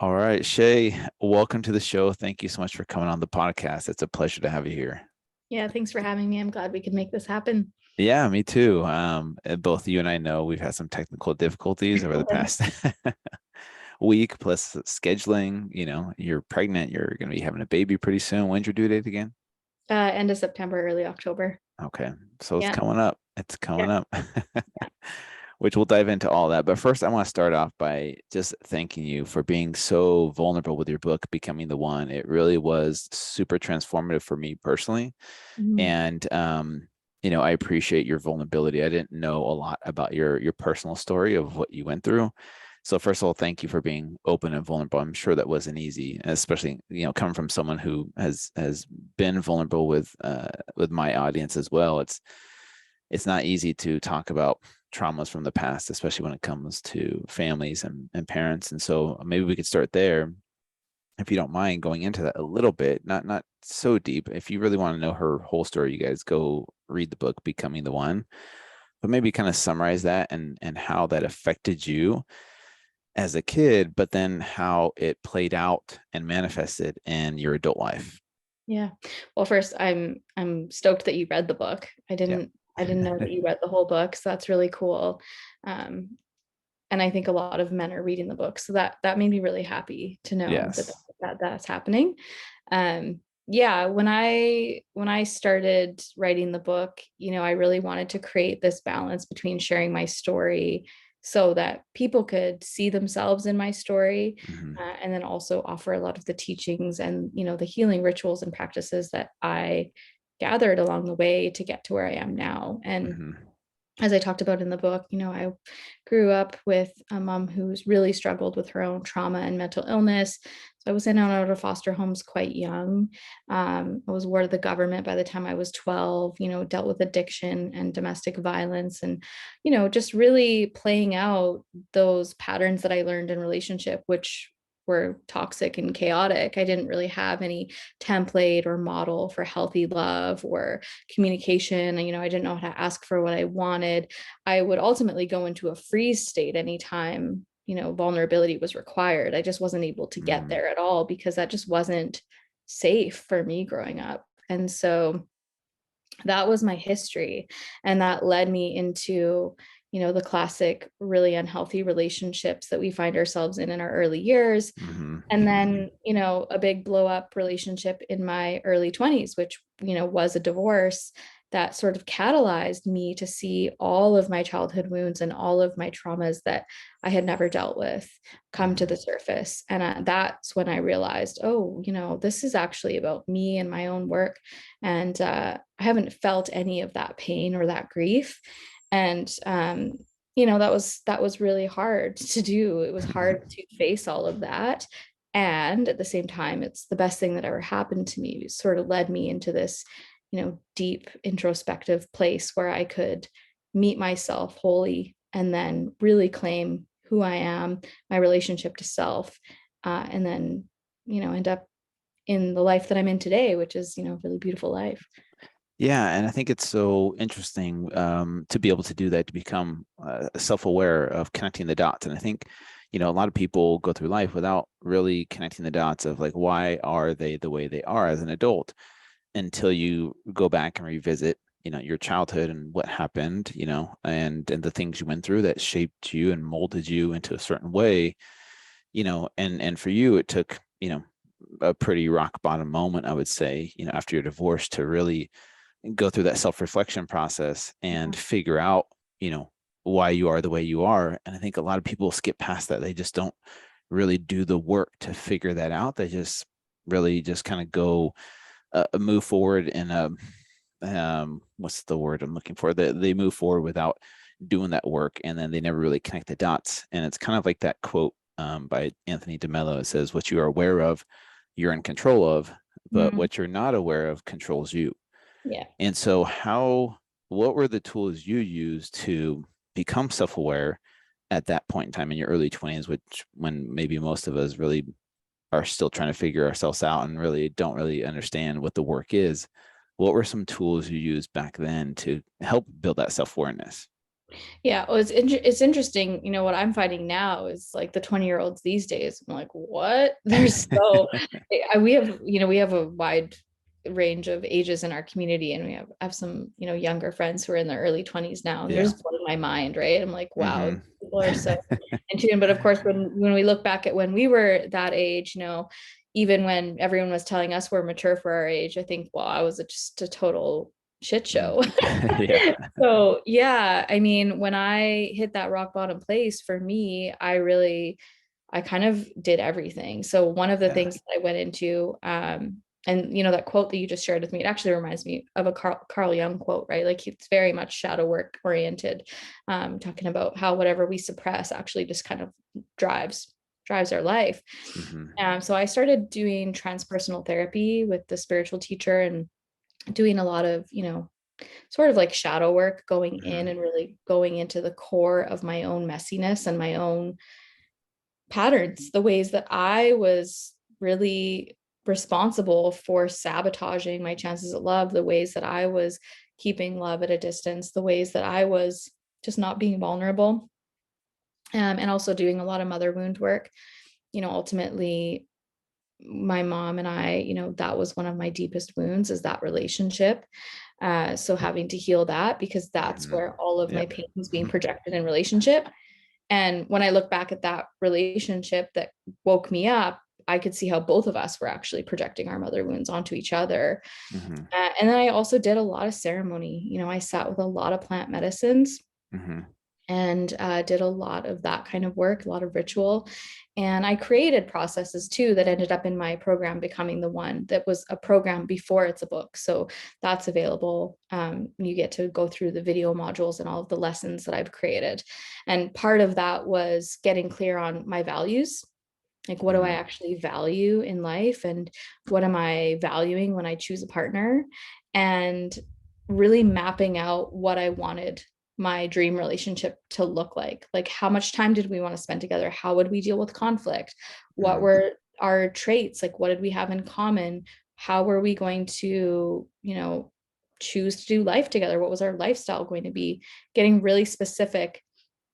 All right, Shay, welcome to the show. Thank you so much for coming on the podcast. It's a pleasure to have you here. Yeah, thanks for having me. I'm glad we could make this happen. Yeah, me too. Both you and I know we've had some technical difficulties over the past week, plus scheduling. You're pregnant, you're going to be having a baby pretty soon. When's your due date again? End of September, early October. Okay, so it's Yeah, coming up. It's yeah, coming up, which we'll dive into all that. But first, I want to start off by just thanking you for being so vulnerable with your book, Becoming the One. It really was super transformative for me personally. Mhm. And I appreciate your vulnerability. I didn't know a lot about your personal story of what you went through. So first of all, thank you for being open and vulnerable. I'm sure that wasn't easy, especially coming from someone who has been vulnerable with my audience as well. It's not easy to talk about traumas from the past, especially when it comes to families and parents. And so maybe we could start there, if you don't mind going into that a little bit, not so deep. If you really want to know her whole story, you guys go read the book Becoming the One. But maybe kind of summarize that and how that affected you as a kid, but then how it played out and manifested in your adult life. Yeah. Well, first, I'm stoked that you read the book. I Yeah. didn't I didn't know that you read the whole book, so that's really cool. Um, and I think a lot of men are reading the book, so that made me really happy to know that Yes. that's happening. Yeah, when I started writing the book, I really wanted to create this balance between sharing my story so that people could see themselves in my story, Hmm. and then also offer a lot of the teachings and the healing rituals and practices that I gathered along the way to get to where I am now. And Hmm. as I talked about in the book, I grew up with a mom who's really struggled with her own trauma and mental illness. So I was in and out of foster homes quite young. I was ward of the government by the time I was 12, dealt with addiction and domestic violence and, just really playing out those patterns that I learned in relationship, which were toxic and chaotic. I didn't really have any template or model for healthy love or communication. I didn't know how to ask for what I wanted. I would ultimately go into a freeze state anytime, vulnerability was required. I just wasn't able to get Hmm. there at all because that just wasn't safe for me growing up. And so that was my history. And that led me into, the classic really unhealthy relationships that we find ourselves in our early years. Hmm. And then, a big blow up relationship in my early 20s, which, was a divorce that sort of catalyzed me to see all of my childhood wounds and all of my traumas that I had never dealt with come to Hmm. the surface. And that's when I realized, oh, this is actually about me and my own work. And I haven't felt any of that pain or that grief. And that was really hard to do. It was hard to face all of that. And at the same time, it's the best thing that ever happened to me. It sort of led me into this, deep introspective place where I could meet myself wholly and then really claim who I am, my relationship to self, and then, end up in the life that I'm in today, which is, a really beautiful life. Yeah, and I think it's so interesting to be able to do that, to become self-aware of connecting the dots. And I think, a lot of people go through life without really connecting the dots of like, why are they the way they are as an adult, until you go back and revisit, your childhood and what happened, and the things you went through that shaped you and molded you into a certain way, and for you, it took, a pretty rock bottom moment, I would say, after your divorce to really go through that self-reflection process and figure out, you know, why you are the way you are. And I think a lot of people skip past that. They just don't really do the work to figure that out. They just really just kind of go move forward in a what's the word I'm looking for? They move forward without doing that work, and then they never really connect the dots. And it's kind of like that quote by Anthony DeMello. It says, "What you are aware of, you're in control of, but Mm, what you're not aware of controls you." yeah. And so, what were the tools you used to become self-aware at that point in time in your early 20s, which when maybe most of us really are still trying to figure ourselves out and really don't really understand what the work is? What were some tools you used back then to help build that self-awareness? Yeah, well, it's interesting. You know, what I'm finding now is like the 20-year-olds these days. I'm like, what? They're so we have, we have a wide range of ages in our community, and we have some, younger friends who are in their early 20s now, and they're Yeah. just blowing my mind, right? I'm like, wow, Hmm. people are so in tune. But of course, when we look back at when we were that age, even when everyone was telling us we're mature for our age, I think, well, I was just a total shit show. Yeah. So yeah, I mean, when I hit that rock bottom place for me, I kind of did everything. So one of the Yeah. things that I went into, and that quote that you just shared with me, it actually reminds me of a Carl Jung quote, right? Like it's very much shadow work oriented, talking about how whatever we suppress actually just kind of drives our life. Hmm. So I started doing transpersonal therapy with the spiritual teacher and doing a lot of, sort of like shadow work, going in Hmm. and really going into the core of my own messiness and my own patterns, the ways that I was really responsible for sabotaging my chances at love, the ways that I was keeping love at a distance, the ways that I was just not being vulnerable, and also doing a lot of mother wound work. Ultimately, my mom and I, that was one of my deepest wounds, is that relationship. So having to heal that, because that's Hmm. where all of Yeah. my pain was being projected in relationship. And when I look back at that relationship that woke me up, I could see how both of us were actually projecting our mother wounds onto each other. Hmm. And then I also did a lot of ceremony. I sat with a lot of plant medicines Hmm. and did a lot of that kind of work, a lot of ritual. And I created processes too that ended up in my program, Becoming the One, that was a program before it's a book. So that's available. You get to go through the video modules and all of the lessons that I've created. And part of that was getting clear on my values. Like, what do I Hmm. actually value in life? And what am I valuing when I choose a partner? And really mapping out what I wanted my dream relationship to look like. Like, how much time did we want to spend together? How would we deal with conflict? What Hmm. were our traits? Like, what did we have in common? How were we going to, choose to do life together? What was our lifestyle going to be? Getting really specific,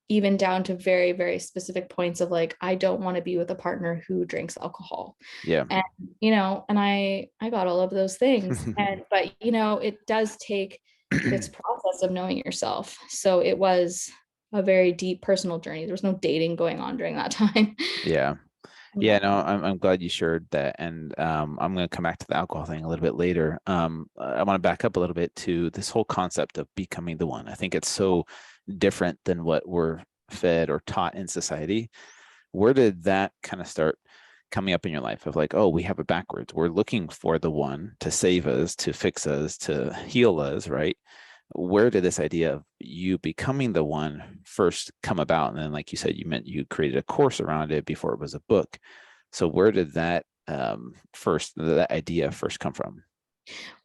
even down to very, very specific points of like, I don't want to be with a partner who drinks alcohol. Yeah. And, and I got all of those things. And, but, it does take this process of knowing yourself. So it was a very deep personal journey. There was no dating going on during that time. Yeah. Yeah, Yeah. no, I'm glad you shared that. And I'm going to come back to the alcohol thing a little bit later. I want to back up a little bit to this whole concept of becoming the one. I think it's so different than what we're fed or taught in society. Where did that kind of start coming up in your life of like, oh, we have it backwards. We're looking for the one to save us, to fix us, to heal us, right? Where did this idea of you becoming the one first come about? And then, like you said, you meant you created a course around it before it was a book. So where did that idea first come from?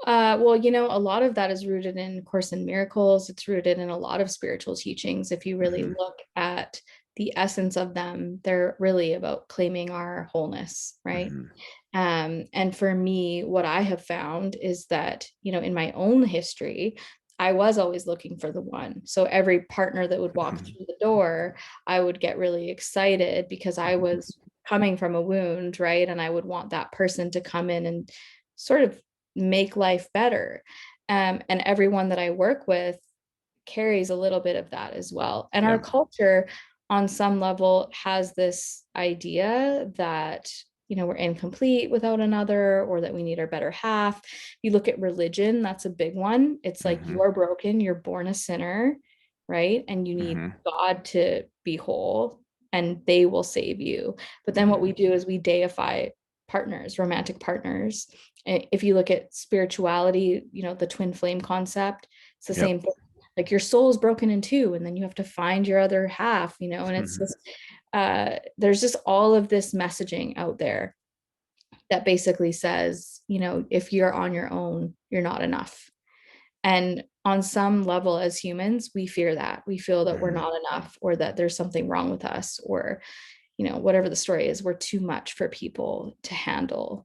Well, a lot of that is rooted in Course in Miracles. It's rooted in a lot of spiritual teachings. If you really Hmm. look at the essence of them, they're really about claiming our wholeness, right? Hmm. And for me, what I have found is that, in my own history, I was always looking for the one. So every partner that would walk through the door, I would get really excited because I was coming from a wound, right? And I would want that person to come in and sort of make life better. And everyone that I work with carries a little bit of that as well. And our Yeah. culture, on some level, has this idea that, we're incomplete without another, or that we need our better half. You look at religion, that's a big one. It's like, Hmm. you're broken, you're born a sinner, right? And you need Hmm. God to be whole, and they will save you. But then what Hmm. we do is we deify partners, romantic partners. If you look at spirituality, the twin flame concept, it's the Yep. same thing. Like, your soul is broken in two, and then you have to find your other half, and it's Hmm. just there's just all of this messaging out there that basically says, if you're on your own, you're not enough. And on some level, as humans, we fear that. We feel that we're Hmm. not enough, or that there's something wrong with us, or, whatever the story is, we're too much for people to handle.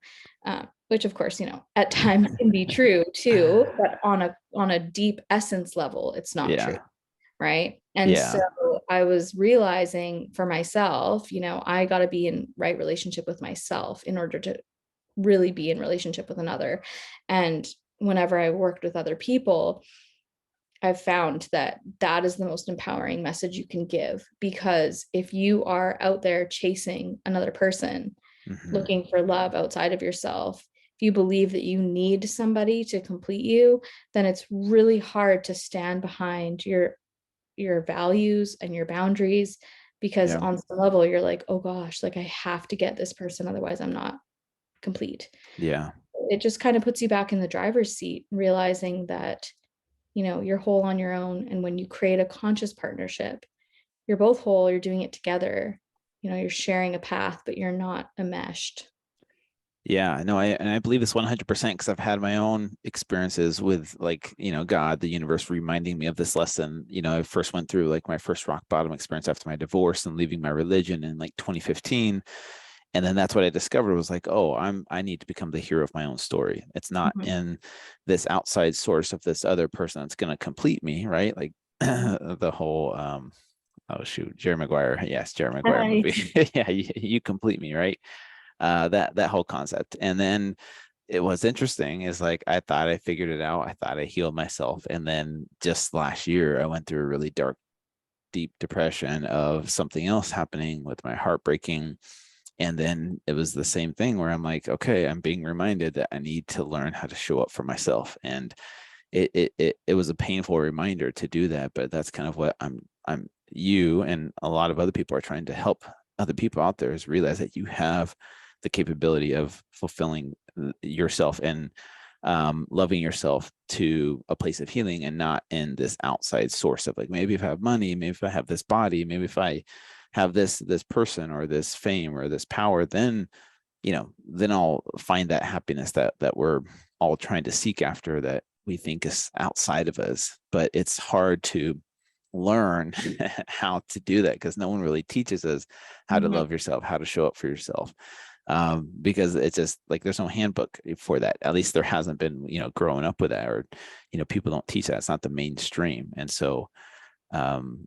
Which of course, at times can be true too, but on a deep essence level, it's not true. Yeah. right? And so Yeah. I was realizing for myself, I got to be in right relationship with myself in order to really be in relationship with another. And whenever I worked with other people, I've found that that is the most empowering message you can give, because if you are out there chasing another person, Hmm. looking for love outside of yourself, if you believe that you need somebody to complete you, then it's really hard to stand behind your values and your boundaries, because Yeah. on some level you're like, oh gosh, like I have to get this person, otherwise I'm not complete. Yeah. It just kind of puts you back in the driver's seat, realizing that you're whole on your own. And when you create a conscious partnership, you're both whole, you're doing it together, you're sharing a path, but you're not enmeshed. Yeah, no, I believe this 100% because I've had my own experiences with, like, God, the universe reminding me of this lesson. I first went through like my first rock bottom experience after my divorce and leaving my religion in like 2015. And then that's what I discovered was like, oh, I need to become the hero of my own story. It's not Mhm. in this outside source of this other person that's going to complete me, right? Like the whole oh shoot, Jerry Maguire. Yes, Jerry Maguire Hi. movie. Yeah, you complete me, right? That whole concept. And then it was interesting is like I thought I figured it out. I thought I healed myself. And then just last year I went through a really dark, deep depression of something else happening with my heart breaking. And then it was the same thing where I'm like, okay, I'm being reminded that I need to learn how to show up for myself. And it was a painful reminder to do that, but that's kind of what I'm you and a lot of other people are trying to help other people out there is realize that you have the capability of fulfilling yourself and loving yourself to a place of healing and not in this outside source of like, maybe if I have money, maybe if I have this body, maybe if I have this person or this fame or this power, then I'll find that happiness that we're all trying to seek after that we think is outside of us. But it's hard to learn how to do that because no one really teaches us how to Mhm. love yourself, how to show up for yourself. Because it's just like there's no handbook for that. At least there hasn't been, growing up with that, or people don't teach that. It's not the mainstream, and so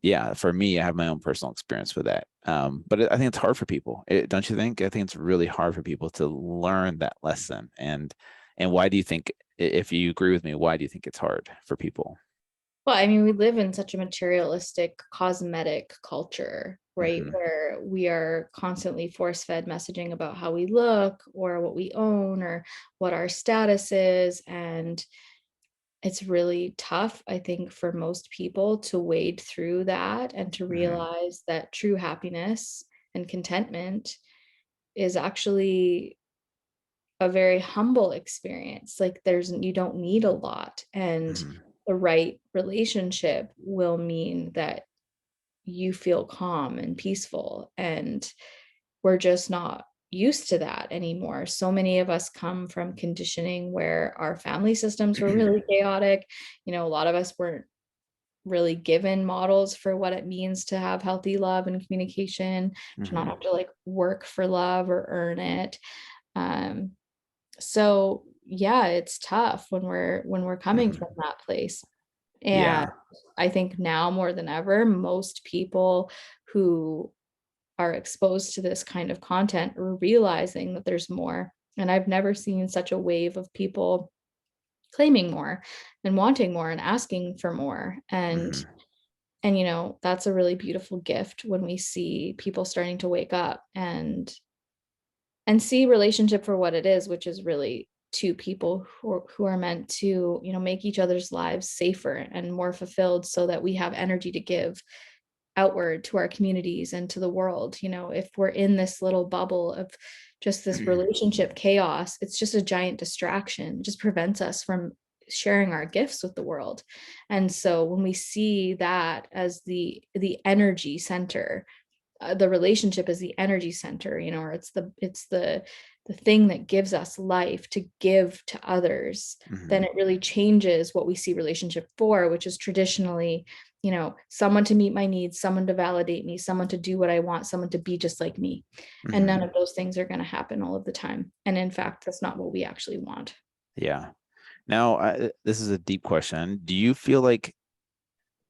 yeah, for me, I have my own personal experience with that. But I think it's hard for people. Don't you think? I think it's really hard for people to learn that lesson. And why do you think, if you agree with me, why do you think it's hard for people? Well, I mean, we live in such a materialistic, cosmetic culture, right? Hmm. Where we are constantly force fed messaging about how we look or what we own or what our status is. And it's really tough, I think, for most people to wade through that and to Hmm. realize that true happiness and contentment is actually a very humble experience. Like you don't need a lot. And Hmm. the right relationship will mean that you feel calm and peaceful. And we're just not used to that anymore. So many of us come from conditioning where our family systems were really chaotic. A lot of us weren't really given models for what it means to have healthy love and communication, to not Hmm. have to like work for love or earn it. Um, so yeah, it's tough when we're coming Hmm. from that place. And Yeah. I think now more than ever, most people who are exposed to this kind of content are realizing that there's more. And I've never seen such a wave of people claiming more and wanting more and asking for more. Hmm. And that's a really beautiful gift when we see people starting to wake up and see relationship for what it is, which is really two people who are meant to, make each other's lives safer and more fulfilled so that we have energy to give outward to our communities and to the world. If we're in this little bubble of just this relationship chaos, it's just a giant distraction. It just prevents us from sharing our gifts with the world. And so when we see that as the energy center, the relationship is the energy center, or it's the thing that gives us life to give to others, then Hmm. it really changes what we see relationship for, which is traditionally, someone to meet my needs, someone to validate me, someone to do what I want, someone to be just like me. And none Hmm. of those things are going to happen all of the time. And in fact, that's not what we actually want. Yeah. Now, this is a deep question. Do you feel like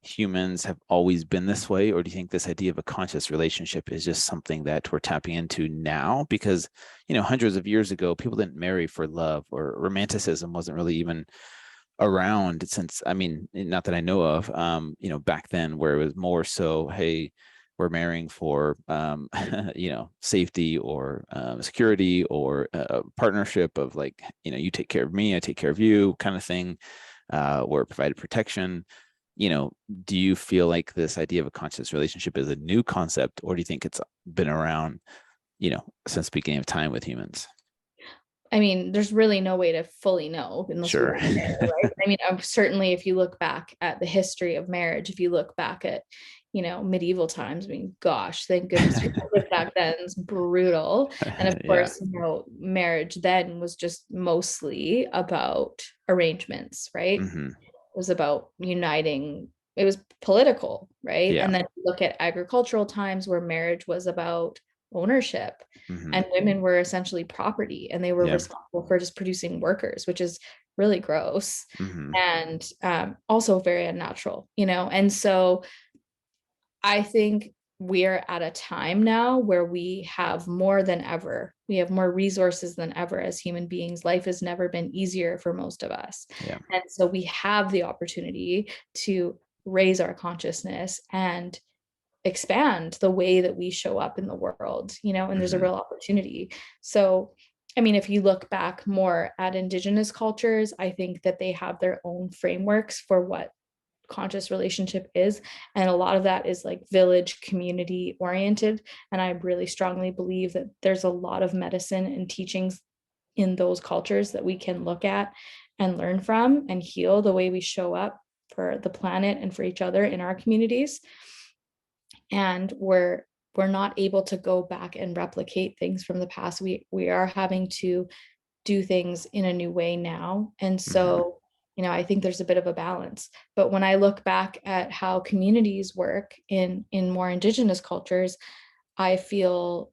humans have always been this way, or do you think this idea of a conscious relationship is just something that we're tapping into now? Because, hundreds of years ago, people didn't marry for love, or romanticism wasn't really even around, since, I mean, not that I know of, back then, where it was more so, hey, we're marrying for safety, or security, or a partnership of, like, you take care of me, I take care of you, kind of thing, or provided protection. you know do you feel like this idea of a conscious relationship is a new concept, or do you think it's been around, since the beginning of time with humans? I mean, there's really no way to fully know unless we Sure. went there, right? I mean, certainly if you look back at the history of marriage, if you look back at, medieval times, I mean, gosh, thank goodness we lived back then. It's brutal. And of Yeah. course, marriage then was just mostly about arrangements, right? It Hmm. was about uniting, it was political, right? Yeah. And then you look at agricultural times where marriage was about ownership, Hmm. and women were essentially property, and they were Yeah. responsible for just producing workers, which is really gross, Hmm. and also very unnatural, and so I think we're at a time now where we have more than ever. We have more resources than ever as human beings. Life has never been easier for most of us. Yeah. And so we have the opportunity to raise our consciousness and expand the way that we show up in the world, and there's a Hmm. real opportunity. So, I mean, if you look back more at Indigenous cultures, I think that they have their own frameworks for what conscious relationship is. And a lot of that is like village community oriented. And I really strongly believe that there's a lot of medicine and teachings in those cultures that we can look at and learn from and heal the way we show up for the planet and for each other in our communities. And we're not able to go back and replicate things from the past. We are having to do things in a new way now. And Hmm. so, I think there's a bit of a balance. But when I look back at how communities work in more indigenous cultures, I feel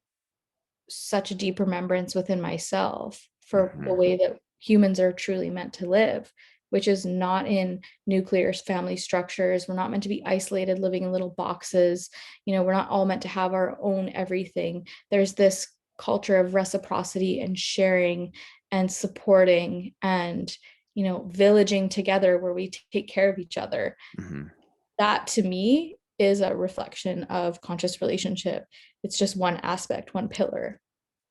such a deep remembrance within myself for the Hmm. way that humans are truly meant to live, which is not in nuclear family structures. We're not meant to be isolated, living in little boxes. We're not all meant to have our own everything. There's this culture of reciprocity and sharing and supporting and, villaging together where we take care of each other. Hmm. That to me is a reflection of conscious relationship. It's just one aspect, one pillar.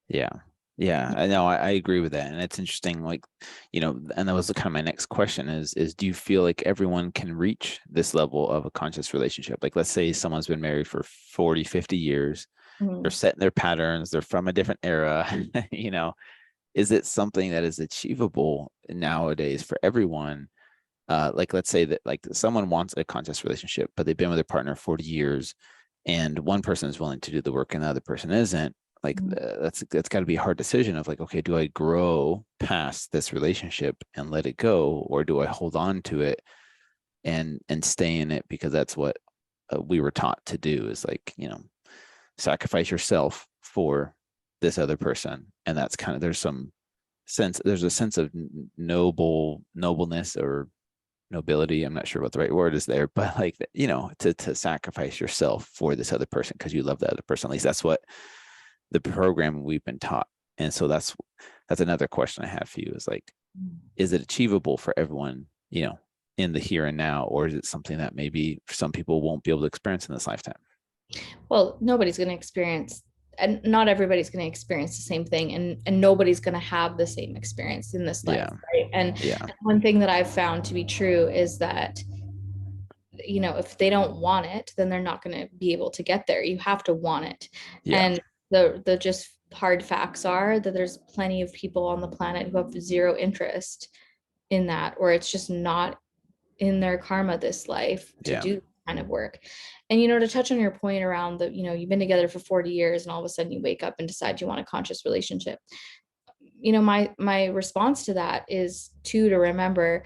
Yeah. Yeah, I know. I agree with that. And it's interesting, like, and that was kind of my next question is do you feel like everyone can reach this level of a conscious relationship? Like, let's say someone's been married for 40, 50 years, they're Mhm. setting their patterns, they're from a different era, is it something that is achievable nowadays for everyone? Like, let's say that, like, someone wants a conscious relationship, but they've been with their partner 40 years, and one person is willing to do the work and the other person isn't. Like, that's got to be a hard decision of, like, okay, do I grow past this relationship and let it go, or do I hold on to it and stay in it because that's what we were taught to do, is, like, sacrifice yourself for this other person. And that's kind of, there's a sense of nobleness, or nobility, I'm not sure what the right word is there, but, like, to sacrifice yourself for this other person because you love that other person. At least that's what the program we've been taught. And so that's another question I have for you, is, like, is it achievable for everyone, in the here and now, or is it something that maybe some people won't be able to experience in this lifetime? Well, nobody's going to experience, and not everybody's going to experience the same thing, and nobody's going to have the same experience in this life, Yeah. right? And Yeah. one thing that I've found to be true is that, if they don't want it, then they're not going to be able to get there. You have to want it. Yeah. And the just hard facts are that there's plenty of people on the planet who have zero interest in that, or it's just not in their karma this life to Yeah. do kind of work. And to touch on your point around the, you've been together for 40 years and all of a sudden you wake up and decide you want a conscious relationship. My response to that is to remember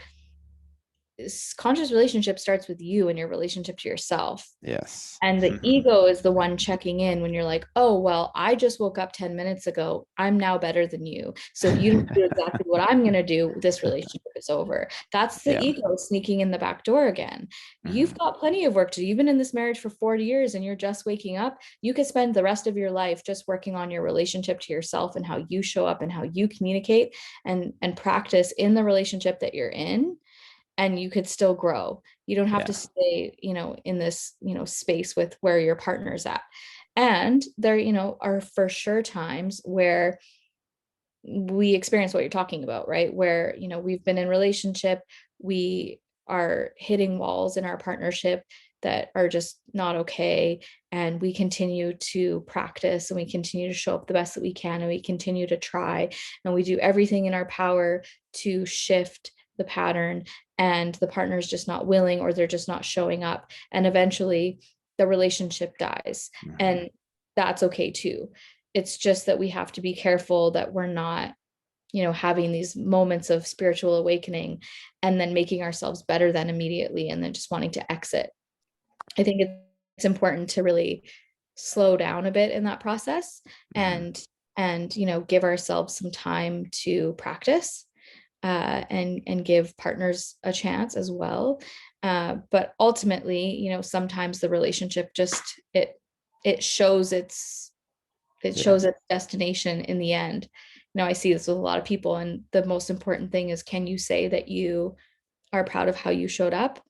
conscious relationship starts with you and your relationship to yourself. Yes. And the ego is the one checking in when you're like, oh, well, I just woke up 10 minutes ago. I'm now better than you. So if you don't do exactly what I'm going to do, this relationship is over. That's the Yeah. ego sneaking in the back door again. You've got plenty of work to do. You've been in this marriage for 40 years and you're just waking up. You could spend the rest of your life just working on your relationship to yourself and how you show up and how you communicate and practice in the relationship that you're in, and you could still grow. You don't have Yeah. to stay, in this, space with where your partner's at. And there, are for sure times where we experience what you're talking about, right? Where, we've been in relationship, we are hitting walls in our partnership that are just not okay. And we continue to practice and we continue to show up the best that we can. And we continue to try and we do everything in our power to shift the pattern. And the partner is just not willing, or they're just not showing up. And eventually the relationship dies. And that's okay too. It's just that we have to be careful that we're not, having these moments of spiritual awakening and then making ourselves better than immediately and then just wanting to exit. I think it's important to really slow down a bit in that process and give ourselves some time to practice, and give partners a chance as well. But ultimately, sometimes the relationship just it shows its it Yeah. shows its destination in the end. I see this with a lot of people, and the most important thing is, can you say that you are proud of how you showed up,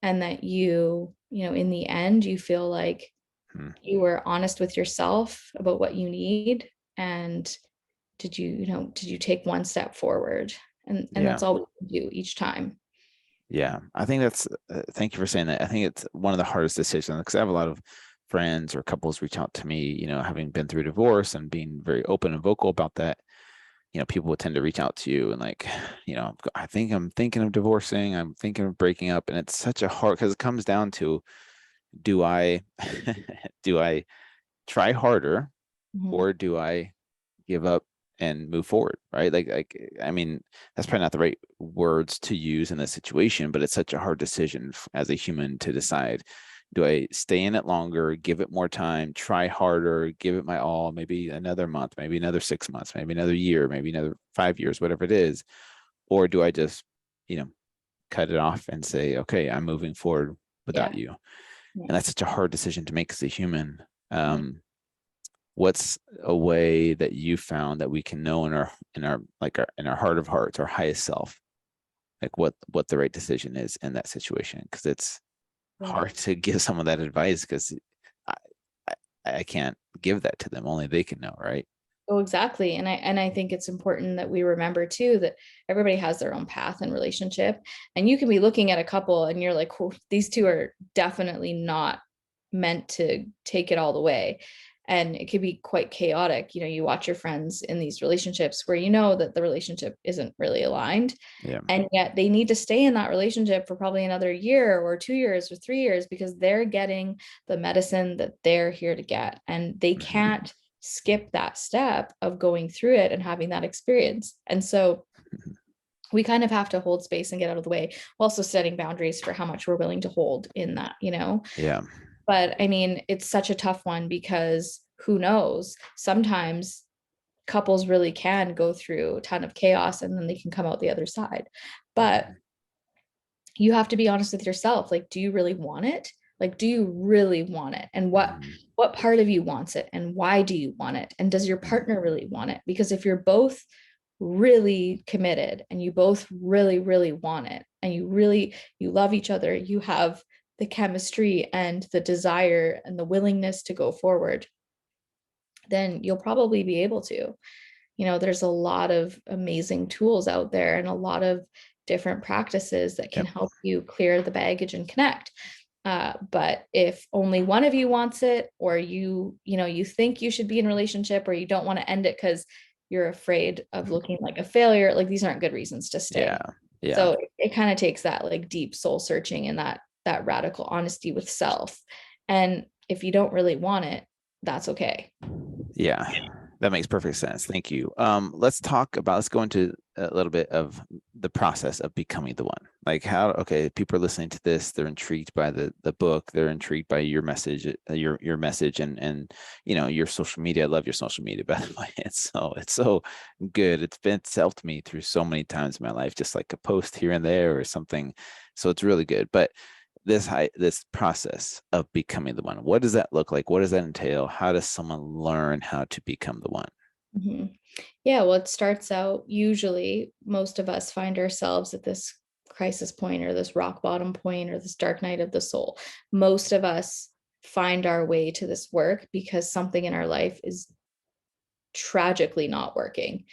and that in the end, you feel like Mhm. you were honest with yourself about what you need, and did you take one step forward? And Yeah. that's all we can do each time. Yeah. I think that's, thank you for saying that. I think it's one of the hardest decisions because I have a lot of friends or couples reach out to me, having been through divorce and being very open and vocal about that. People would tend to reach out to you and like, I think I'm thinking of divorcing. I'm thinking of breaking up. And it's such a hard, because it comes down to, do I, do I try harder, Mhm. or do I give up and move forward? Right. I mean, that's probably not the right words to use in this situation, but it's such a hard decision as a human to decide. Do I stay in it longer, give it more time, try harder, give it my all, maybe another month, maybe another 6 months, maybe another year, maybe another 5 years, whatever it is? Or do I just, you know, cut it off and say, okay, I'm moving forward without Yeah. you? Yeah. And that's such a hard decision to make as a human. Yeah. What's a way that you found that we can know in our heart of hearts, our highest self, like what the right decision is in that situation? Because it's Yeah. hard to give someone that advice, because I, I I can't give that to them. Only they can know, right? Oh, exactly. And I think it's important that we remember too that everybody has their own path and relationship. And you can be looking at a couple and you're like, "Oh, these two are definitely not meant to take it all the way." And it could be quite chaotic. You watch your friends in these relationships where you know that the relationship isn't really aligned. Yeah. And yet they need to stay in that relationship for probably another year or 2 years or 3 years because they're getting the medicine that they're here to get. And they Mhm. can't skip that step of going through it and having that experience. And so we kind of have to hold space and get out of the way, while also setting boundaries for how much we're willing to hold in that. Yeah. But I mean, it's such a tough one because who knows? Sometimes couples really can go through a ton of chaos and then they can come out the other side. But Mhm. you have to be honest with yourself. Like, do you really want it? Like, do you really want it? And what Mhm. what part of you wants it and why do you want it? And does your Mhm. partner really want it? Because if you're both really committed and you both really, really want it and you love each other, you have the chemistry and the desire and the willingness to go forward, then you'll probably be able to. There's a lot of amazing tools out there and a lot of different practices that can Yep. help you clear the baggage and connect. But if only one of you wants it, or you think you should be in a relationship, or you don't want to end it because you're afraid of looking like a failure, like these aren't good reasons to Yeah. stay. Yeah. So it kind of takes that like deep soul searching and that radical honesty with self. And if you don't really want it, that's okay. Yeah. That makes perfect sense. Thank you. Let's go into a little bit of the process of becoming the one. Like how, okay, people are listening to this, they're intrigued by the book, they're intrigued by your message, your message, and your social media. I love your social media, by the way. It's so good. It's helped me through so many times in my life, just like a post here and there or something. So it's really good. But this process of becoming the one, what does that look like? What does that entail? How does someone learn how to become the one? Mhm. Yeah, well, it starts out, usually most of us find ourselves at this crisis point or this rock bottom point or this dark night of the soul. Most of us find our way to this work because something in our life is tragically not working.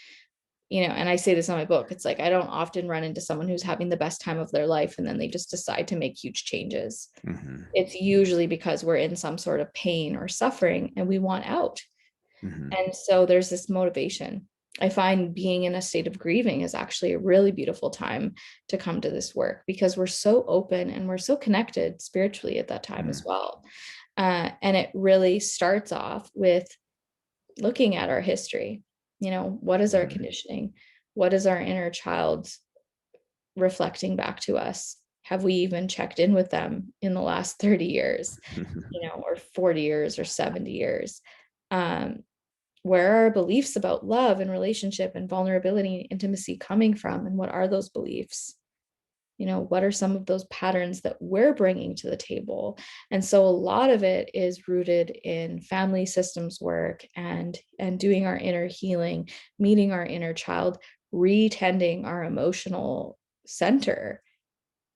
And I say this in my book, it's like I don't often run into someone who's having the best time of their life and then they just decide to make huge changes. Mm-hmm. It's usually because we're in some sort of pain or suffering and we want out. Mm-hmm. And so there's this motivation. I find being in a state of grieving is actually a really beautiful time to come to this work because we're so open and we're so connected spiritually at that time as well. And it really starts off with looking at our history. What is our Mm-hmm. conditioning? What is our inner child reflecting back to us? Have we even checked in with them in the last 30 years, or 40 years or 70 years? Um, where are our beliefs about love and relationship and vulnerability and intimacy coming from? And what are those beliefs? What are some of those patterns that we're bringing to the table? And so a lot of it is rooted in family systems work and doing our inner healing, meeting our inner child, retending our emotional center,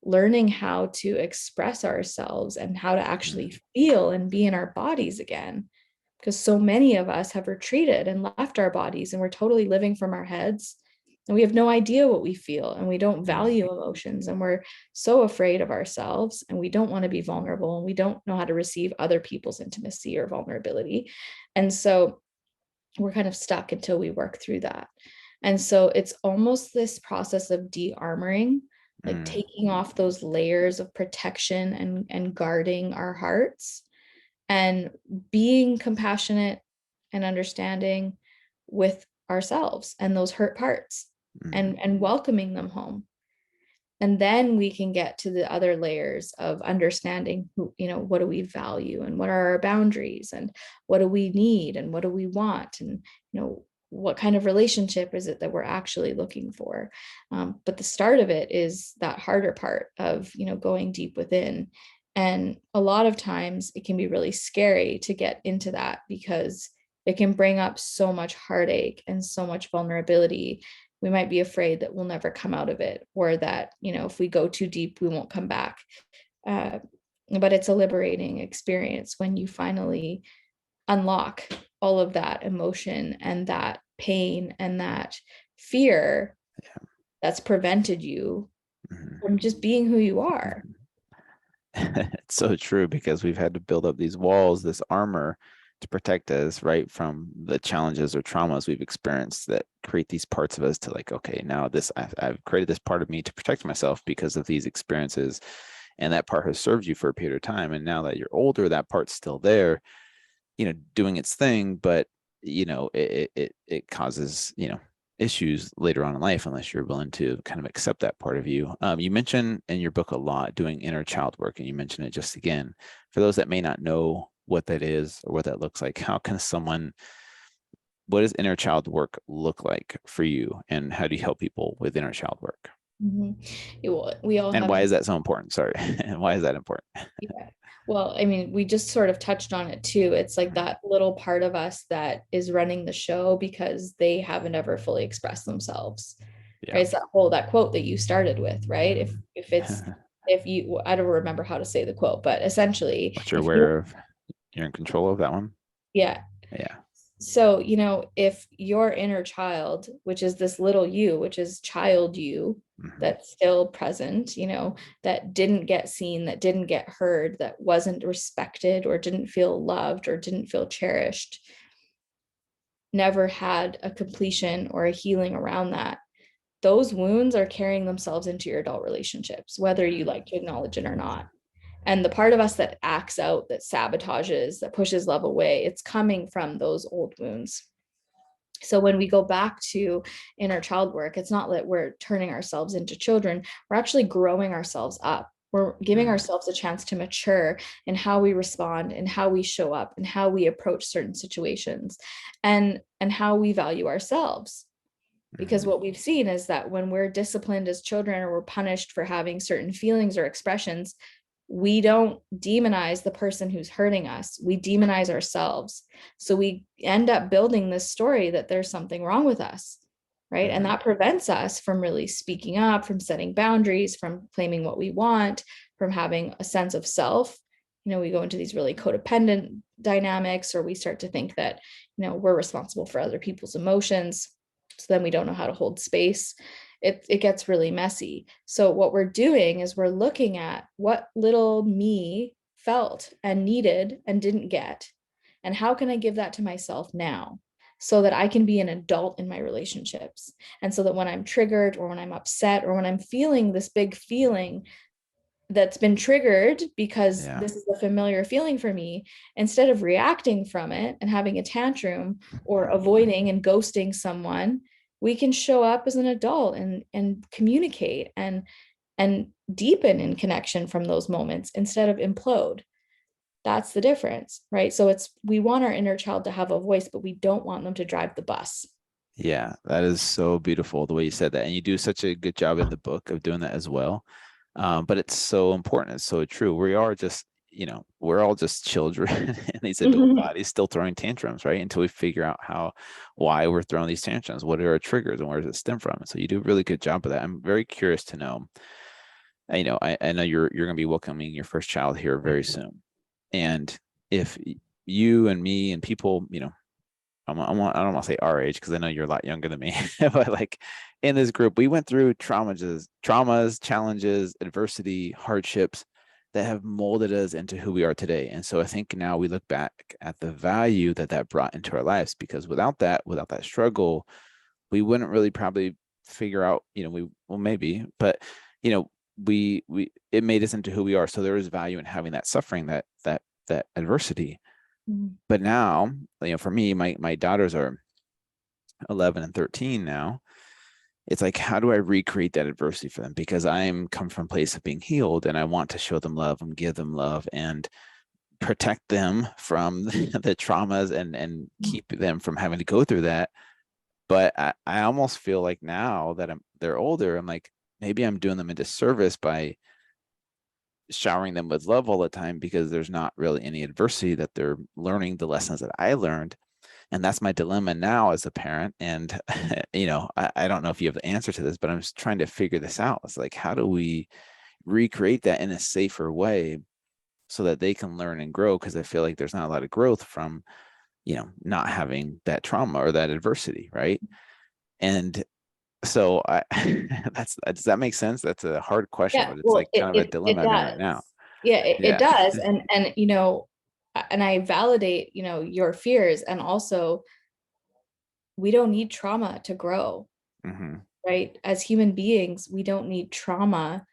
learning how to express ourselves and how to actually feel and be in our bodies again, because so many of us have retreated and left our bodies and we're totally living from our heads and we have no idea what we feel and we don't value emotions and we're so afraid of ourselves and we don't want to be vulnerable and we don't know how to receive other people's intimacy or vulnerability. And so we're kind of stuck until we work through that. And so it's almost this process of de-armoring, like Mm-hmm. taking off those layers of protection and guarding our hearts and being compassionate and understanding with ourselves and those hurt parts and welcoming them home. And then we can get to the other layers of understanding who, what do we value and what are our boundaries and what do we need and what do we want, and what kind of relationship is it that we're actually looking for. But the start of it is that harder part of going deep within. And a lot of times it can be really scary to get into that because it can bring up so much heartache and so much vulnerability. We might be afraid that we'll never come out of it, or that if we go too deep we won't come back. uh, but it's a liberating experience when you finally unlock all of that emotion and that pain and that fear that's prevented you from just being who you are. It's so true because we've had to build up these walls, this armor to protect us, right, from the challenges or traumas we've experienced that create these parts of us to like, okay, now I've created this part of me to protect myself because of these experiences. And that part has served you for a period of time. And now that you're older, that part's still there, doing its thing, but it causes, issues later on in life unless you're willing to kind of accept that part of you. You mentioned in your book a lot doing inner child work, and you mentioned it just again. For those that may not know what that is or what that looks like, what does inner child work look like for you, and how do you help people with inner child work? Mhm. We all And have. why is that so important? Sorry. And why is that important? Yeah. Well, I mean, we just sort of touched on it too. It's like that little part of us that is running the show because they haven't ever fully expressed themselves. Yeah. Right? It's that quote that you started with, right? If you, I don't remember how to say the quote, but essentially, What you're aware of, you're in control of that one. yeah. Yeah. So, if your inner child, which is this little you, which is child you, Mm-hmm. that's still present, that didn't get seen, that didn't get heard, that wasn't respected or didn't feel loved or didn't feel cherished, never had a completion or a healing around that, those wounds are carrying themselves into your adult relationships, whether you like to acknowledge it or not. And the part of us that acts out, that sabotages, that pushes love away, it's coming from those old wounds. So when we go back to inner child work, it's not that we're turning ourselves into children, we're actually growing ourselves up. We're giving Mm, ourselves a chance to mature in how we respond and how we show up and how we approach certain situations, and how we value ourselves. Because mhm. what we've seen is that when we're disciplined as children or we're punished for having certain feelings or expressions, we don't demonize the person who's hurting us. We demonize ourselves. So we end up building this story that there's something wrong with us, right? And Mhm. that prevents us from really speaking up, from setting boundaries, from claiming what we want, from having a sense of self. We go into these really codependent dynamics, or we start to think that, we're responsible for other people's emotions. So then we don't know how to hold space. It gets really messy. So what we're doing is we're looking at what little me felt and needed and didn't get, and how can I give that to myself now so that I can be an adult in my relationships, and so that when I'm triggered or when I'm upset or when I'm feeling this big feeling that's been triggered because Yeah. this is a familiar feeling for me, instead of reacting from it and having a tantrum or avoiding and ghosting someone, we can show up as an adult and communicate and deepen in connection from those moments instead of implode. That's the difference, right? So it's, we want our inner child to have a voice, but we don't want them to drive the bus. Yeah, that is so beautiful the way you said that. And you do such a good job in the book of doing that as well. But it's so important. It's so true. We are just, we're all just children in these adult bodies still throwing tantrums, right? Until we figure out why we're throwing these tantrums, what are our triggers and where does it stem from? And so you do a really good job of that. I'm very curious to know, I know you're going to be welcoming your first child here very soon. And if you and me and people, I don't want to say our age because I know you're a lot younger than me, but like in this group, we went through traumas, challenges, adversity, hardships that have molded us into who we are today. And so I think now we look back at the value that that brought into our lives, because without that struggle, we wouldn't really probably figure out, well, maybe, but you know, it made us into who we are. So there is value in having that suffering, that adversity. But now, for me, my daughters are 11 and 13 now. It's like, how do I recreate that adversity for them? Because I'm come from a place of being healed and I want to show them love and give them love and protect them from the traumas and keep them from having to go through that. But I almost feel like now that they're older, I'm like, maybe I'm doing them a disservice by showering them with love all the time, because there's not really any adversity that they're learning the lessons that I learned. And that's my dilemma now as a parent. And I don't know if you have the answer to this, but I'm just trying to figure this out. It's like, how do we recreate that in a safer way so that they can learn and grow? Because I feel like there's not a lot of growth from not having that trauma or that adversity, right? And so does that make sense? That's a hard question, Yeah, but it's well, like kind of a dilemma it I'm in right does. now. Yeah, it Yeah. does. And and I validate, your fears. And also, we don't need trauma to grow, Hmm. right? As human beings, we don't need trauma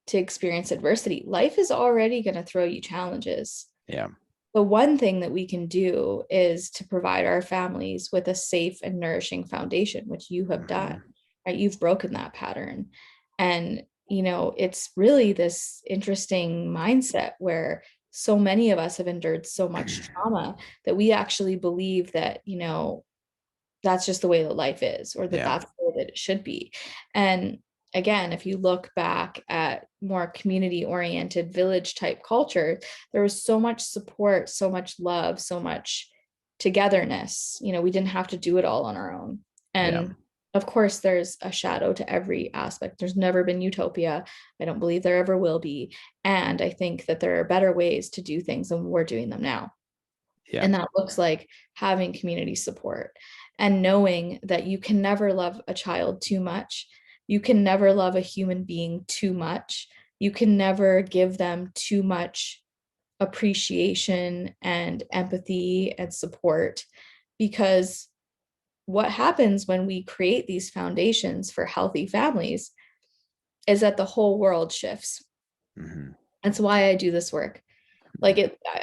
to experience adversity. Life is already going to throw you challenges. Yeah. The one thing that we can do is to provide our families with a safe and nourishing foundation, which you have done, Hmm. right? You've broken that pattern. And, it's really this interesting mindset where so many of us have endured so much trauma that we actually believe that, that's just the way that life is, or that Yeah. that's the way that it should be. And again, if you look back at more community oriented village type culture, there was so much support, so much love, so much togetherness. We didn't have to do it all on our own. Yeah. And of course, there's a shadow to every aspect. There's never been utopia. I don't believe there ever will be. And I think that there are better ways to do things than we're doing them now. Yeah. And that looks like having community support and knowing that you can never love a child too much. You can never love a human being too much. You can never give them too much appreciation and empathy and support, because what happens when we create these foundations for healthy families is that the whole world shifts. Hmm. That's why I do this work.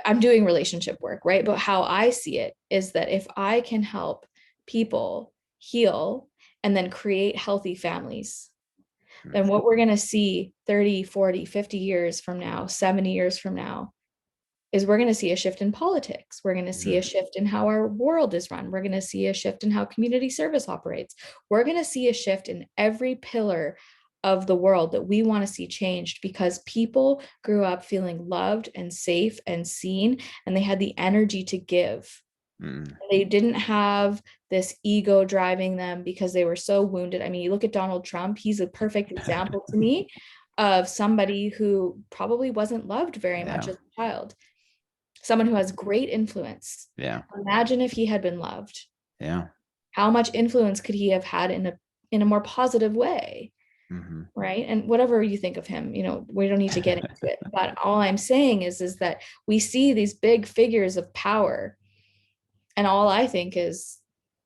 I'm doing relationship work, right? But how I see it is that if I can help people heal and then create healthy families, Mm. then what we're going to see 30, 40, 50 years from now, 70 years from now, is we're going to see a shift in politics. We're going to see a Mm. shift in how our world is run. We're going to see a shift in how community service operates. We're going to see a shift in every pillar of the world that we want to see changed, because people grew up feeling loved and safe and seen, and they had the energy to give. Mm. They didn't have this ego driving them because they were so wounded. I mean, you look at Donald Trump, he's a perfect example to me of somebody who probably wasn't loved very much Yeah. as a child, someone who has great influence. Yeah. Imagine if he had been loved. Yeah. How much influence could he have had in a more positive way? Hmm. Right. And whatever you think of him, we don't need to get into it. But all I'm saying is that we see these big figures of power, and all I think is,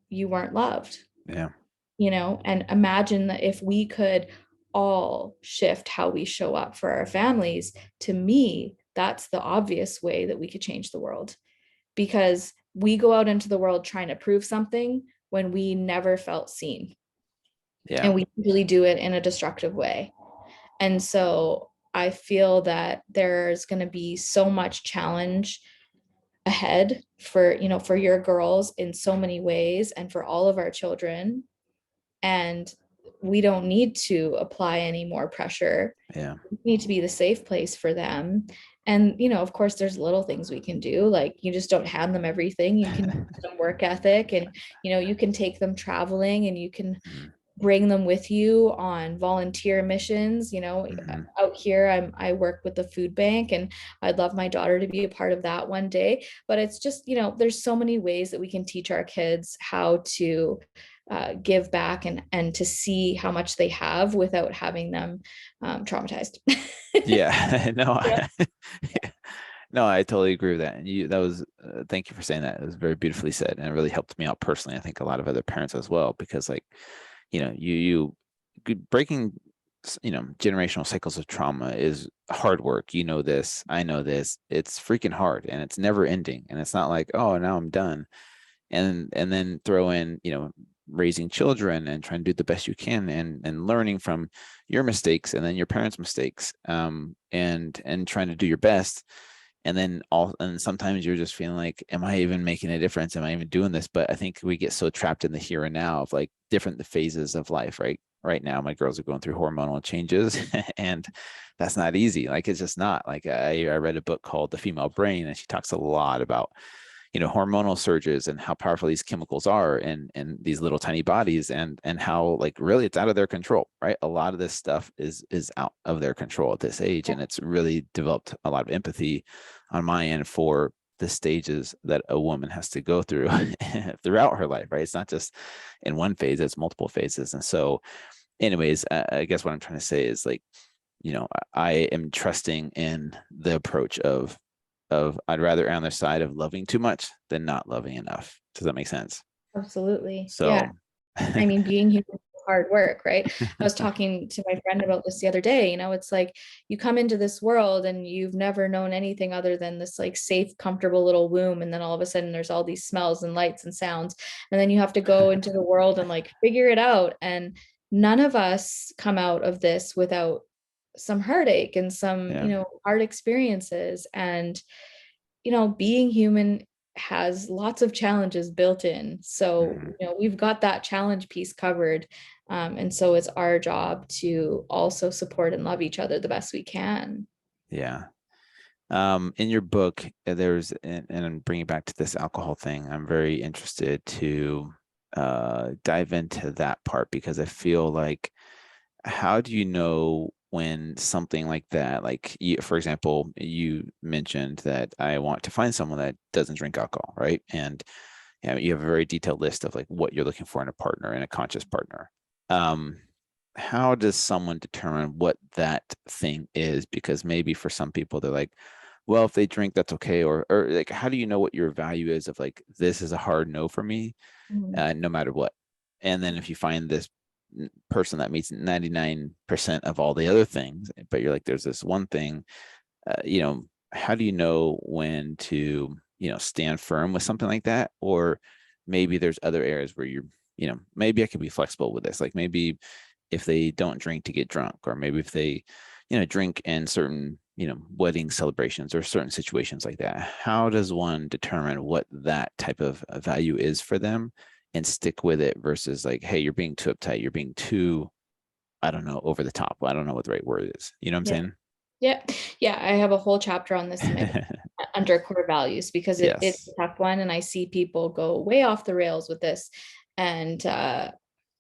you weren't loved. Yeah. And imagine that if we could all shift how we show up for our families. To me, that's the obvious way that we could change the world, because we go out into the world trying to prove something when we never felt seen, Yeah. and we usually do it in a destructive way. And so I feel that there's going to be so much challenge ahead for your girls in so many ways, and for all of our children. And we don't need to apply any more pressure. Yeah. We need to be the safe place for them. And of course there's little things we can do, like you just don't hand them everything. You can teach them work ethic, and you can take them traveling, and you can Mm. bring them with you on volunteer missions. Hmm. Out here, I work with the food bank, and I'd love my daughter to be a part of that one day. But it's just, there's so many ways that we can teach our kids how to give back, and to see how much they have without having them traumatized. Yeah. No, Yeah, yeah. No, I totally agree with that. And that was, thank you for saying that. It was very beautifully said. And it really helped me out personally. I think a lot of other parents as well, because like, breaking, generational cycles of trauma is hard work. You know this, I know this. It's freaking hard, and it's never ending. And it's not like, oh, now I'm done. And then throw in, raising children and trying to do the best you can, and learning from your mistakes and then your parents' mistakes, and trying to do your best. And sometimes you're just feeling like, am I even making a difference? Am I even doing this? But I think we get so trapped in the here and now of like different phases of life, right now my girls are going through hormonal changes and that's not easy. Like, it's just not. Like, I read a book called The Female Brain, and she talks a lot about hormonal surges and how powerful these chemicals are in these little tiny bodies, and how like really it's out of their control, right? A lot of this stuff is out of their control at this age, and it's really developed a lot of empathy on my end for the stages that a woman has to go through throughout her life, right? It's not just in one phase, it's multiple phases. And so anyways, I guess what I'm trying to say is like, I am trusting in the approach of I'd rather err on the side of loving too much than not loving enough. Does that make sense? absolutely. Yeah. So I mean, being human is hard work, right? I was talking to my friend about this the other day. It's like you come into this world and you've never known anything other than this like safe, comfortable little womb. And then all of a sudden there's all these smells and lights and sounds. And then you have to go into the world and like figure it out. And none of us come out of this without some heartache and some, yeah. hard experiences. And being human has lots of challenges built in. So, Mhm. we've got that challenge piece covered. And so it's our job to also support and love each other the best we can. Yeah. In your book, and I'm bringing back to this alcohol thing. I'm very interested to dive into that part, because I feel like, how do you know when something like that, like for example, you mentioned that I want to find someone that doesn't drink alcohol, right? And you have a very detailed list of like what you're looking for in a partner and a conscious partner. Um, how does someone determine what that thing is? Because maybe for some people they're like, well, if they drink, that's okay. Or like, how do you know what your value is of like, this is a hard no for me, Mhm. no matter what? And then if you find this person that meets 99% of all the other things, but you're like, there's this one thing, how do you know when to, stand firm with something like that? Or maybe there's other areas where you're, maybe I could be flexible with this. Like maybe if they don't drink to get drunk, or maybe if they, drink in certain, wedding celebrations or certain situations like that. How does one determine what that type of value is for them and stick with it versus like, hey, you're being too uptight, you're being too, I don't know, over the top. I don't know what the right word is. You know what Yeah. I'm Yeah. Yeah. I have a whole chapter on this in my book, saying? under core values, because it's Yes. a tough one. And I see people go way off the rails with this. And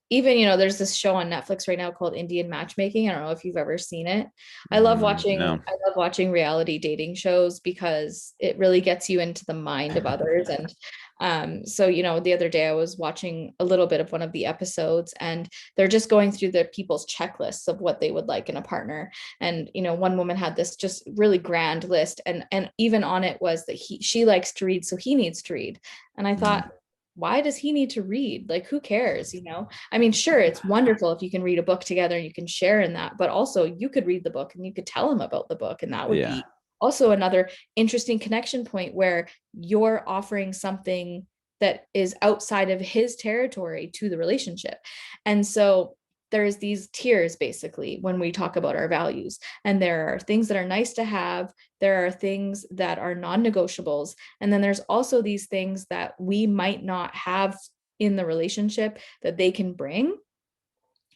even, there's this show on Netflix right now called Indian Matchmaking. I don't know if you've ever seen it. No. I love watching reality dating shows because it really gets you into the mind of others. And so, the other day I was watching a little bit of one of the episodes, and they're just going through the people's checklists of what they would like in a partner. And, one woman had this just really grand list, and even on it was that she likes to read, so he needs to read. And I Mm, thought, why does he need to read? Like, who cares? I mean, sure, it's wonderful if you can read a book together and you can share in that, but also you could read the book and you could tell him about the book. And that would yeah. be also another interesting connection point where you're offering something that is outside of his territory to the relationship. And so there's these tiers basically when we talk about our values, and there are things that are nice to have, there are things that are non-negotiables, and then there's also these things that we might not have in the relationship that they can bring,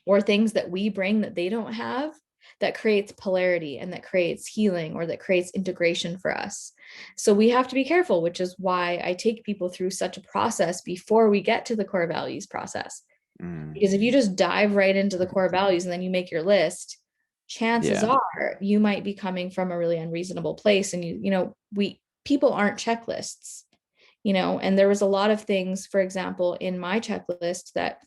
or things that we bring that they don't have, that creates polarity and that creates healing or that creates integration for us. So we have to be careful, which is why I take people through such a process before we get to the core values process. Mm, Because if you just dive right into the core values and then you make your list, chances yeah. are you might be coming from a really unreasonable place. And we people aren't checklists, and there was a lot of things, for example, in my checklist that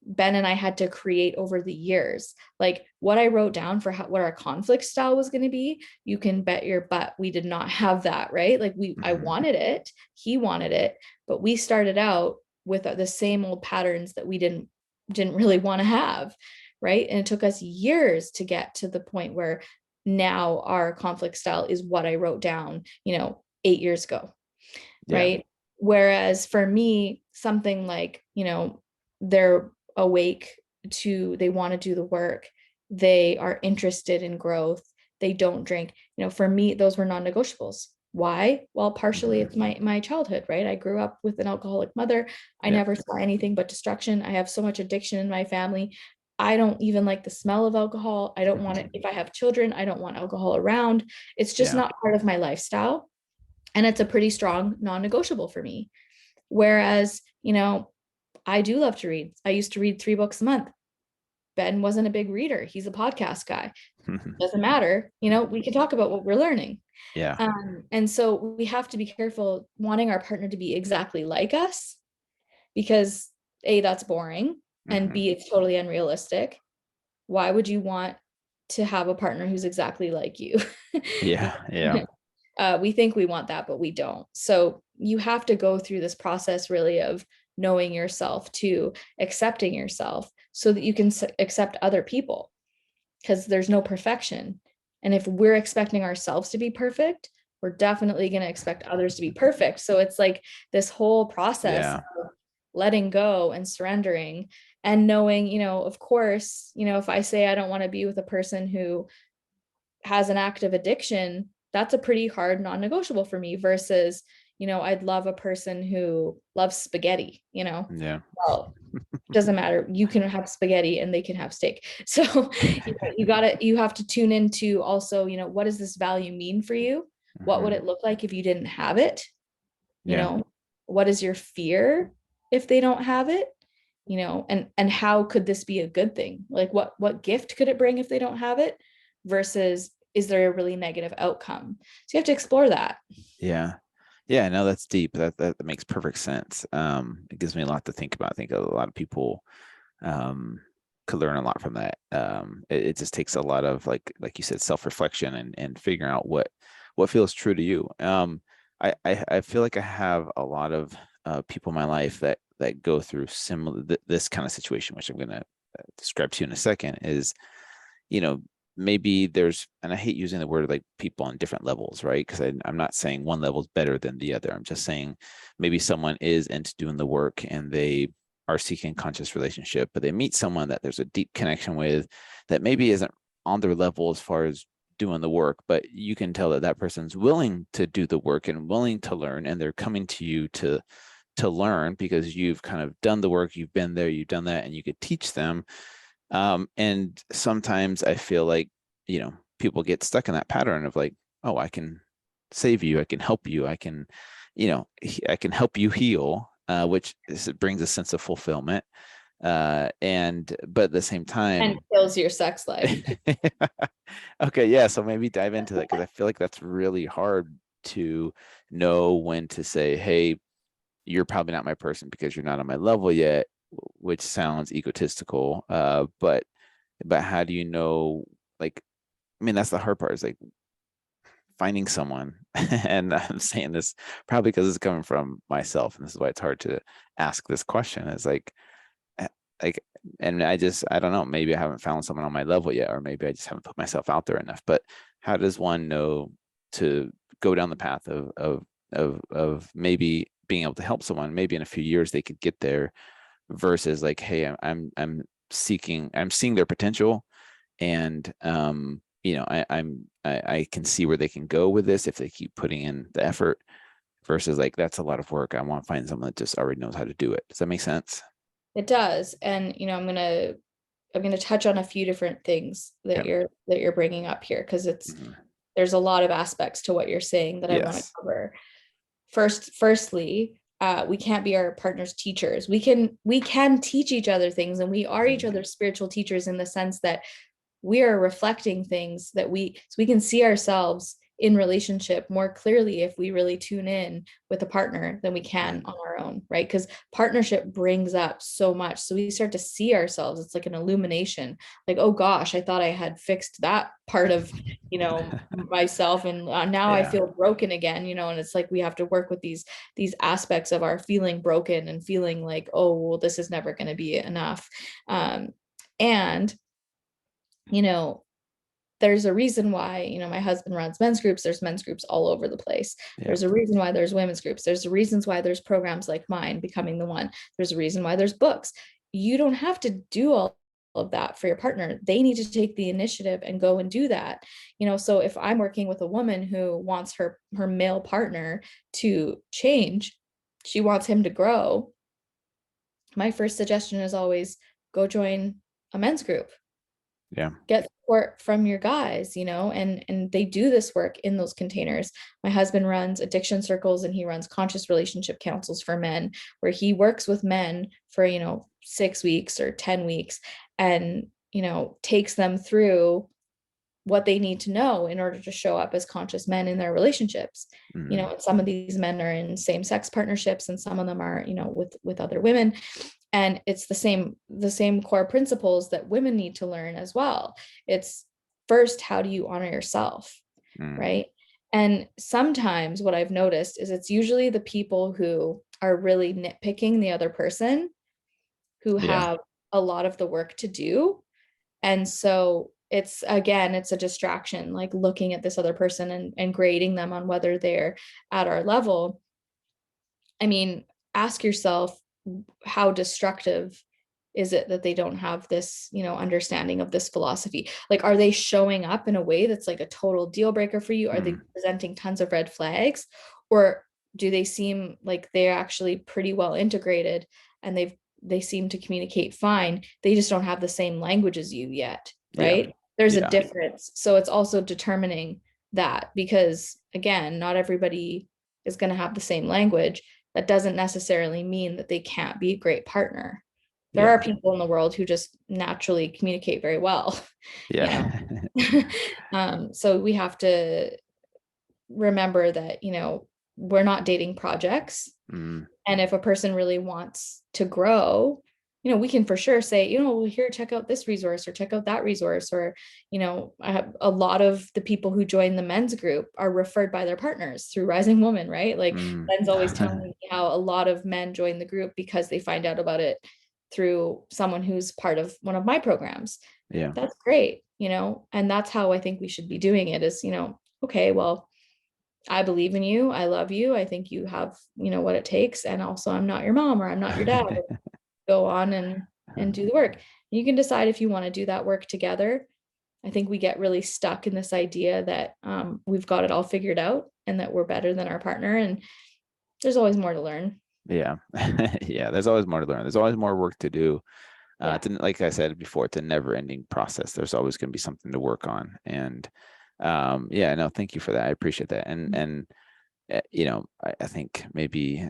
Ben and I had to create over the years. Like what I wrote down for what our conflict style was going to be, you can bet your butt we did not have that, right? Like I Hmm. wanted it, he wanted it, but we started out with the same old patterns that we didn't really want to have, right? And it took us years to get to the point where now our conflict style is what I wrote down, 8 years ago, Yeah. right? Whereas for me, something like, they're awake they want to do the work, they are interested in growth, they don't drink. For me, those were non-negotiables. Why? Well, partially Hmm. it's my childhood, right? I grew up with an alcoholic mother. I Yep. never saw anything but destruction. I have so much addiction in my family. I don't even like the smell of alcohol. I don't want it. If I have children, I don't want alcohol around. It's just Yeah. not part of my lifestyle. And it's a pretty strong non-negotiable for me. Whereas, I do love to read. I used to read 3 books a month. Ben wasn't a big reader. He's a podcast guy. Doesn't matter. We can talk about what we're learning. Yeah. And so we have to be careful wanting our partner to be exactly like us, because A, that's boring, and Hmm. B, it's totally unrealistic. Why would you want to have a partner who's exactly like you? Yeah. Yeah. We think we want that, but we don't. So you have to go through this process really of knowing yourself, to accepting yourself, so that you can accept other people, because there's no perfection. And if we're expecting ourselves to be perfect, we're definitely going to expect others to be perfect. So it's like this whole process Yeah. of letting go and surrendering, and knowing, of course, if I say I don't want to be with a person who has an active addiction, that's a pretty hard non-negotiable for me, versus, I'd love a person who loves spaghetti, Yeah. well, doesn't matter. You can have spaghetti and they can have steak. So you have to tune into also, what does this value mean for you? What would Hmm. it look like if you didn't have it? You Yeah. know, what is your fear if they don't have it? And how could this be a good thing? Like what gift could it bring if they don't have it, versus is there a really negative outcome? So you have to explore that. Yeah. Yeah. No, that's deep. That makes perfect sense. It gives me a lot to think about. I think a lot of people um could learn a lot from that. It just takes a lot of like you said, self-reflection and figuring out what feels true to you. I feel like I have a lot of people in my life that go through similar this kind of situation, which I'm gonna describe to you in a second, is, you know, maybe there's, and I hate using the word like people on different levels, right? Because I'm not saying one level is better than the other. I'm just saying maybe someone is into doing the work and they are seeking conscious relationship, but they meet someone that there's a deep connection with that maybe isn't on their level as far as doing the work, but you can tell that that person's willing to do the work and willing to learn, and they're coming to you to learn because you've kind of done the work, you've been there, you've done that, and you could teach them. And sometimes I feel like, people get stuck in that pattern of like, oh, I can save you, I can help you, I can, I can help you heal, which brings a sense of fulfillment. And but at the same And time, kills your sex life. okay, yeah. So maybe dive into that because I feel like that's really hard to know when to say, hey, you're probably not my person because you're not on my level yet, which sounds egotistical. But how do you know? Like, I mean, that's the hard part is like finding someone. And I'm saying this probably because it's coming from myself, and this is why it's hard to ask this question. Is eh, like, and I don't know. Maybe I haven't found someone on my level yet, or maybe I just haven't put myself out there enough. But how does one know to go down the path of maybe being able to help someone? Maybe in a few years they could get there, versus like, hey, I'm seeing their potential, and I can see where they can go with this if they keep putting in the effort, versus like that's a lot of work. I want to find someone that just already knows how to do it. Does that make sense? It does. And I'm gonna touch on a few different things that Okay. you're bringing up here, because Mhm. there's a lot of aspects to what you're saying that I want to Yes. cover. Firstly, we can't be our partner's teachers. We can teach each other things, and we are each Mhm. other's spiritual teachers in the sense that we are reflecting things that we can see ourselves in relationship more clearly if we really tune in with a partner than we can Mhm. on our own, right? Because partnership brings up so much, so we start to see ourselves. It's like an illumination, like, oh gosh, I thought I had fixed that part of myself, and now I Yeah. feel broken again, and it's like we have to work with these aspects of our feeling broken and feeling like, oh well, this is never going to be enough. And you know there's a reason why, my husband runs men's groups. There's men's groups all over the place. Yeah. There's a reason why there's women's groups. There's reasons why there's programs like mine, Becoming the One. There's a reason why there's books. You don't have to do all of that for your partner. They need to take the initiative and go and do that. So if I'm working with a woman who wants her male partner to change, she wants him to grow, my first suggestion is always go join a men's group, Yeah. get support from your guys, and they do this work in those containers. My husband runs addiction circles, and he runs conscious relationship councils for men, where he works with men for 6 weeks or 10 weeks, and takes them through what they need to know in order to show up as conscious men in their relationships. Mhm. And some of these men are in same-sex partnerships, and some of them are with other women, and it's the same core principles that women need to learn as well. It's first, how do you honor yourself, Mhm. right? And sometimes what I've noticed is it's usually the people who are really nitpicking the other person who Yeah. have a lot of the work to do. And so it's a distraction, like looking at this other person and grading them on whether they're at our level. I mean, ask yourself, how destructive is it that they don't have this, understanding of this philosophy? Like, are they showing up in a way that's like a total deal breaker for you? Are they Mhm. presenting tons of red flags? Or do they seem like they're actually pretty well integrated, and they seem to communicate fine? They just don't have the same language as you yet, Yeah. right? There's a Yeah. difference. So it's also determining that, because again, not everybody is going to have the same language. That doesn't necessarily mean that they can't be a great partner. There are Yeah. people in the world who just naturally communicate very well, you know. Yeah. So we have to remember that, we're not dating projects. Mm. And if a person really wants to grow, we can for sure say, well, here, check out this resource or check out that resource. Or, I have a lot of the people who join the men's group are referred by their partners through Rising Woman, right? Like, Mm. Ben's always telling me how a lot of men join the group because they find out about it through someone who's part of one of my programs. Yeah. That's great. and that's how I think we should be doing it is, okay, well, I believe in you. I love you. I think you have, what it takes. And also I'm not your mom or I'm not your dad. Go on and do the work. You can decide if you want to do that work together. I think we get really stuck in this idea that we've got it all figured out and that we're better than our partner. And there's always more to learn. Yeah. Yeah, there's always more to learn. There's always more work to do. Yeah. Like I said before, it's a never ending process. There's always going to be something to work on. And yeah, no, thank you for that. I appreciate that. And I think maybe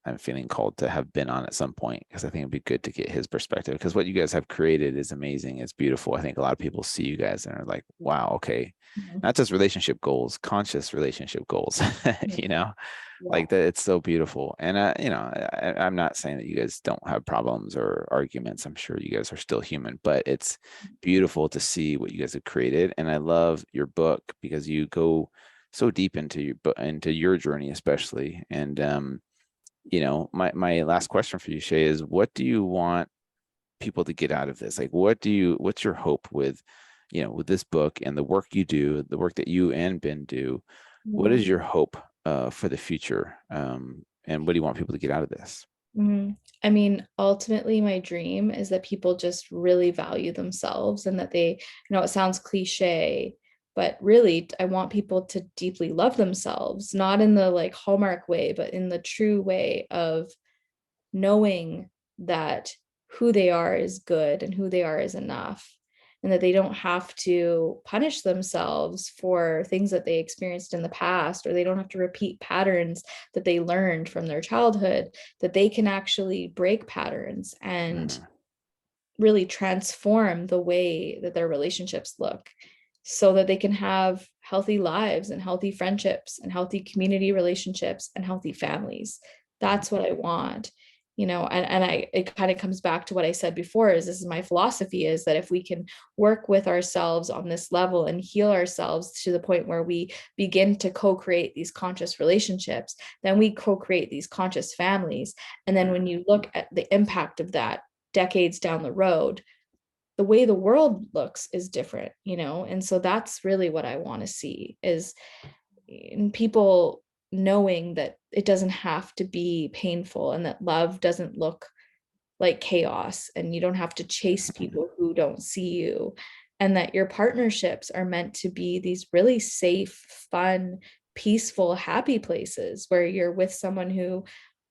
I'm feeling called to have been on at some point because I think it'd be good to get his perspective because what you guys have created is amazing. It's beautiful. I think a lot of people see you guys and are like, wow, okay, Mhm. not just relationship goals, conscious relationship goals, you know, Yeah. like that. It's so beautiful. And, I'm not saying that you guys don't have problems or arguments. I'm sure you guys are still human, but it's beautiful to see what you guys have created. And I love your book because you go so deep into your journey, especially. And my last question for you, Shay, is what do you want people to get out of this? Like, what's your hope with, with this book and the work you do, the work that you and Ben do? What Mhm. is your hope for the future? And what do you want people to get out of this? I mean, ultimately, my dream is that people just really value themselves and that it sounds cliche, but really, I want people to deeply love themselves, not in the like Hallmark way, but in the true way of knowing that who they are is good and who they are is enough, and that they don't have to punish themselves for things that they experienced in the past, or they don't have to repeat patterns that they learned from their childhood, that they can actually break patterns and Mhm. really transform the way that their relationships look so that they can have healthy lives and healthy friendships and healthy community relationships and healthy families. That's what I want. And it kind of comes back to what I said before is this is my philosophy is that if we can work with ourselves on this level and heal ourselves to the point where we begin to co-create these conscious relationships, then we co-create these conscious families. And then when you look at the impact of that decades down the road, the way the world looks is different, and so that's really what I want to see is in people knowing that it doesn't have to be painful and that love doesn't look like chaos and you don't have to chase people who don't see you, and that your partnerships are meant to be these really safe, fun, peaceful, happy places where you're with someone who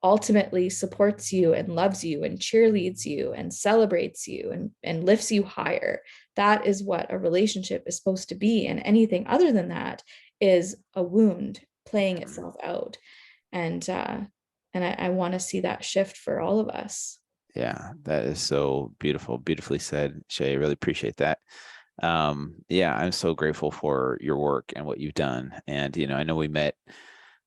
ultimately supports you and loves you and cheerleads you and celebrates you and lifts you higher. That is what a relationship is supposed to be, and anything other than that is a wound playing itself out. And I want to see that shift for all of us. Yeah, that is so beautiful, beautifully said, Shay. I really appreciate that. Yeah, I'm so grateful for your work and what you've done. And I know we met,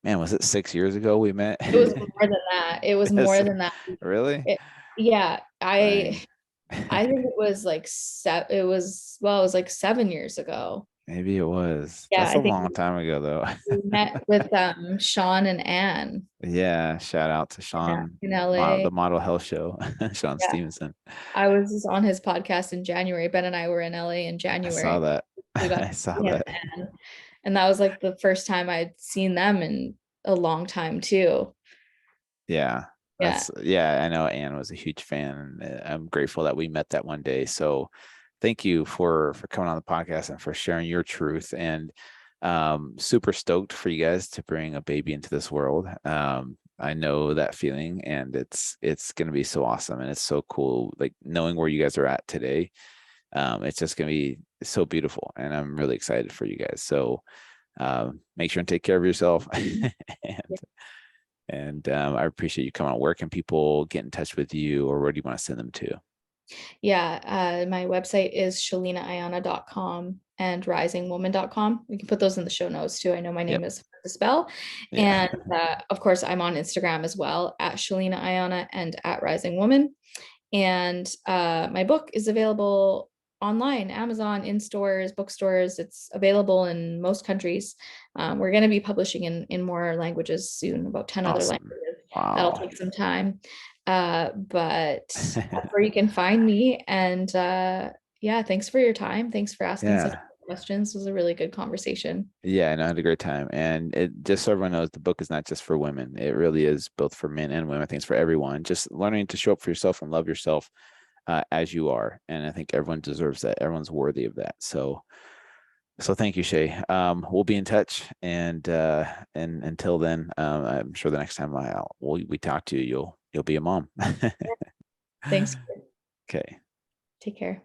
man, was it 6 years ago we met? It was more than that. It was Yes. more than that. Really? It, yeah, I Dang. I think it was like it was, well, it was like 7 years ago. Maybe it was. Yeah, That's a I think long time ago, though. we met with Sean and Anne Yeah, shout out to in, Sean, in LA. the Model Health Show, Sean Yeah, Stevenson. I was just on his podcast in January. Ben and I were in LA in I saw January. that. We got I to saw see him, that. and that was like the first time I'd seen them in a long time too. Yeah, Yeah. yeah, I know Anne was a huge fan, and I'm grateful that we met that one day. So thank you for coming on the podcast and for sharing your truth. And super stoked for you guys to bring a baby into this world. I know that feeling, and it's gonna be so awesome, and it's so cool, like knowing where you guys are at today. It's just gonna be so beautiful, and I'm really excited for you guys. So make sure and take care of yourself. And I appreciate you coming on. Where can people get in touch with you, or where do you want to send them to? Yeah, my website is sheleanaaiyana.com and risingwoman.com. We can put those in the show notes too. I know my Yep. name is hard to spell. Yeah. And of course, I'm on Instagram as well at Sheleana Aiyana and at Rising Woman. And my book is available online, Amazon, in stores, bookstores. It's available in most countries. We're going to be publishing in more languages soon, about 10 other Awesome. languages. That'll Wow. take some time. But that's where you can find me. And Yeah, thanks for your time. Thanks for asking such Yeah. good questions. It was a really good conversation. Yeah, and I had a great time. And it just so everyone knows the book is not just for women. It really is both for men and women. I think it's for everyone. Just learning to show up for yourself and love yourself as you are. And I think everyone deserves that. Everyone's worthy of that. So thank you, Shay. We'll be in touch, and until then, I'm sure the next time we talk to you, you'll be a mom. Thanks. Okay. Take care.